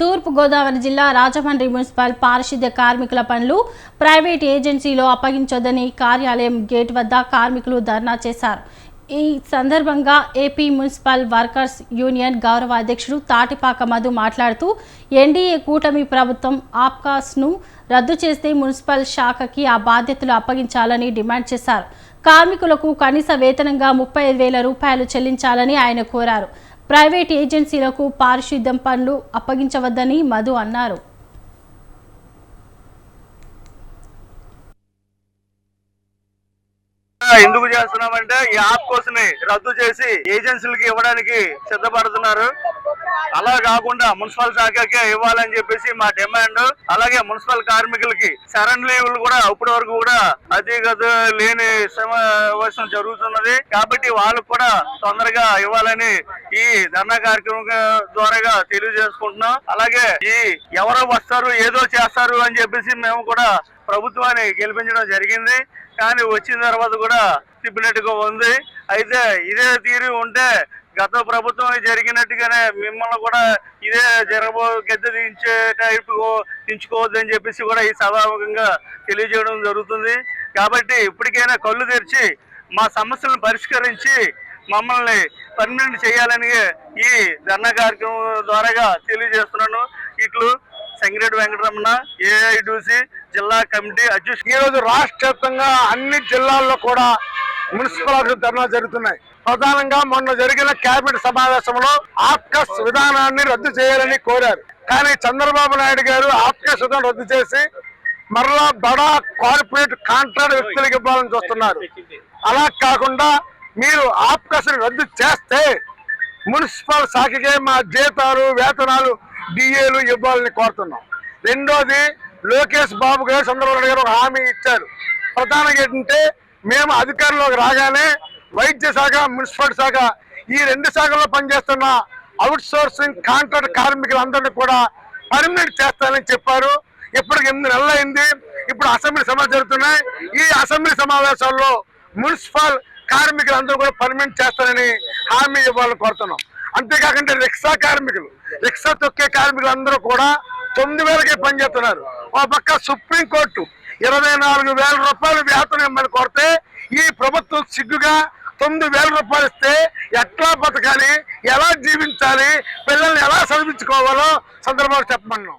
తూర్పు గోదావరి జిల్లా రాజమండ్రి మున్సిపల్ పారిశుద్ధ్య కార్మికుల పనులు ప్రైవేట్ ఏజెన్సీలో అప్పగించొద్దని కార్యాలయం గేట్ వద్ద కార్మికులు ధర్నా చేశారు. ఈ సందర్భంగా ఏపీ మున్సిపల్ వర్కర్స్ యూనియన్ గౌరవ అధ్యక్షుడు తాటిపాక మధు మాట్లాడుతూ ఎన్డీఏ కూటమి ప్రభుత్వం ఆప్కాస్ను రద్దు చేస్తే మున్సిపల్ శాఖకి ఆ బాధ్యతలు అప్పగించాలని డిమాండ్ చేశారు. కార్మికులకు కనీస వేతనంగా 35,000 రూపాయలు చెల్లించాలని ఆయన కోరారు. ప్రైవేట్ ఏజెన్సీలకు పారిశుద్ధ్యం పనులు అప్పగించవద్దని మధు అన్నారు. ఎందుకు చేస్తున్నామంటే ఈ ఆప్కోస్ ని రద్దు చేసి ఏజెన్సీలకి ఇవ్వడానికి సిద్ధపడుతున్నారు. అలా కాకుండా మున్సిపల్ శాఖకే ఇవ్వాలని చెప్పేసి మా డిమాండ్. అలాగే మున్సిపల్ కార్మికులకి సరెండర్ లీవ్లు కూడా ఇప్పటి వరకు కూడా అధిగత లేని సమావేశం జరుగుతున్నది. కాబట్టి వాళ్ళకు కూడా తొందరగా ఇవ్వాలని ఈ ధర్నా కార్యక్రమం ద్వారా తెలియజేసుకుంటున్నాం. అలాగే ఈ ఎవరో వస్తారు ఏదో చేస్తారు అని చెప్పేసి మేము కూడా ప్రభుత్వాన్ని గెలిపించడం జరిగింది. కానీ వచ్చిన తర్వాత కూడా తిప్పినట్టుగా ఉంది. అయితే ఇదే తీరు ఉంటే గత ప్రభుత్వం జరిగినట్టుగానే మిమ్మల్ని కూడా ఇదే గద్దె దించే టైపు దించుకోవద్దని చెప్పేసి కూడా ఈ సభాముఖంగా తెలియజేయడం జరుగుతుంది. కాబట్టి ఇప్పటికైనా కళ్ళు తెరిచి మా సమస్యలను పరిష్కరించి మమ్మల్ని పర్మనెంట్ చేయాలని ఈ ధర్నా కార్యక్రమం ద్వారా తెలియజేస్తున్నాను. ఇట్లు సంగిరెడ్డి వెంకటరమణ, ఏఐటీయూసీ జిల్లా కమిటీ అధ్యక్షుడు. ఈ రోజు రాష్ట్ర వ్యాప్తంగా అన్ని జిల్లాల్లో కూడా మున్సిపల్ ధర్నాలు జరుగుతున్నాయి. ప్రధానంగా మొన్న జరిగిన కేబినెట్ సమావేశంలో ఆప్కాస్ విధానాన్ని రద్దు చేయాలని కోరారు. కానీ చంద్రబాబు నాయుడు గారు ఆప్కాస్ విధానం రద్దు చేసి మరలా బడా కార్పొరేట్ కాంట్రాక్ట్ వ్యక్తులకు ఇవ్వాలని చూస్తున్నారు. అలా కాకుండా మీరు ఆప్కాస్ రద్దు చేస్తే మున్సిపల్ శాఖకే మా జీతాలు వేతనాలు డిఏలు ఇవ్వాలని కోరుతున్నాం. రెండోది, లోకేష్ బాబు గారు చంద్రబాబు నాయుడు గారు ఒక హామీ ఇచ్చారు. ప్రధానంగా ఏంటంటే మేము అధికారంలోకి రాగానే వైద్య శాఖ మున్సిపల్ శాఖ ఈ రెండు శాఖల్లో పనిచేస్తున్న అవుట్ సోర్సింగ్ కాంట్రాక్ట్ కార్మికులందరినీ కూడా పర్మనెంట్ చేస్తానని చెప్పారు. ఇప్పటికి 8 నెలలు అయింది. ఇప్పుడు అసెంబ్లీ సమావేశాలు జరుగుతున్నాయి. ఈ అసెంబ్లీ సమావేశాల్లో మున్సిపల్ కార్మికులందరూ కూడా పర్మనెంట్ చేస్తారని హామీ ఇవ్వాలని కోరుతున్నాం. అంతేకాకుండా రిక్షా కార్మికులు, రిక్షా తొక్కే కార్మికులు అందరూ కూడా 9,000కే పనిచేస్తున్నారు. ఒక పక్క సుప్రీంకోర్టు 24,000 రూపాయలు వేతనం ఇమ్మని కోరితే ఈ ప్రభుత్వం సిగ్గుగా 9,000 రూపాయలు ఇస్తే ఎట్లా బతకాలి, ఎలా జీవించాలి, పిల్లల్ని ఎలా చదివించుకోవాలో సందర్భంలో చెప్పమన్నాం.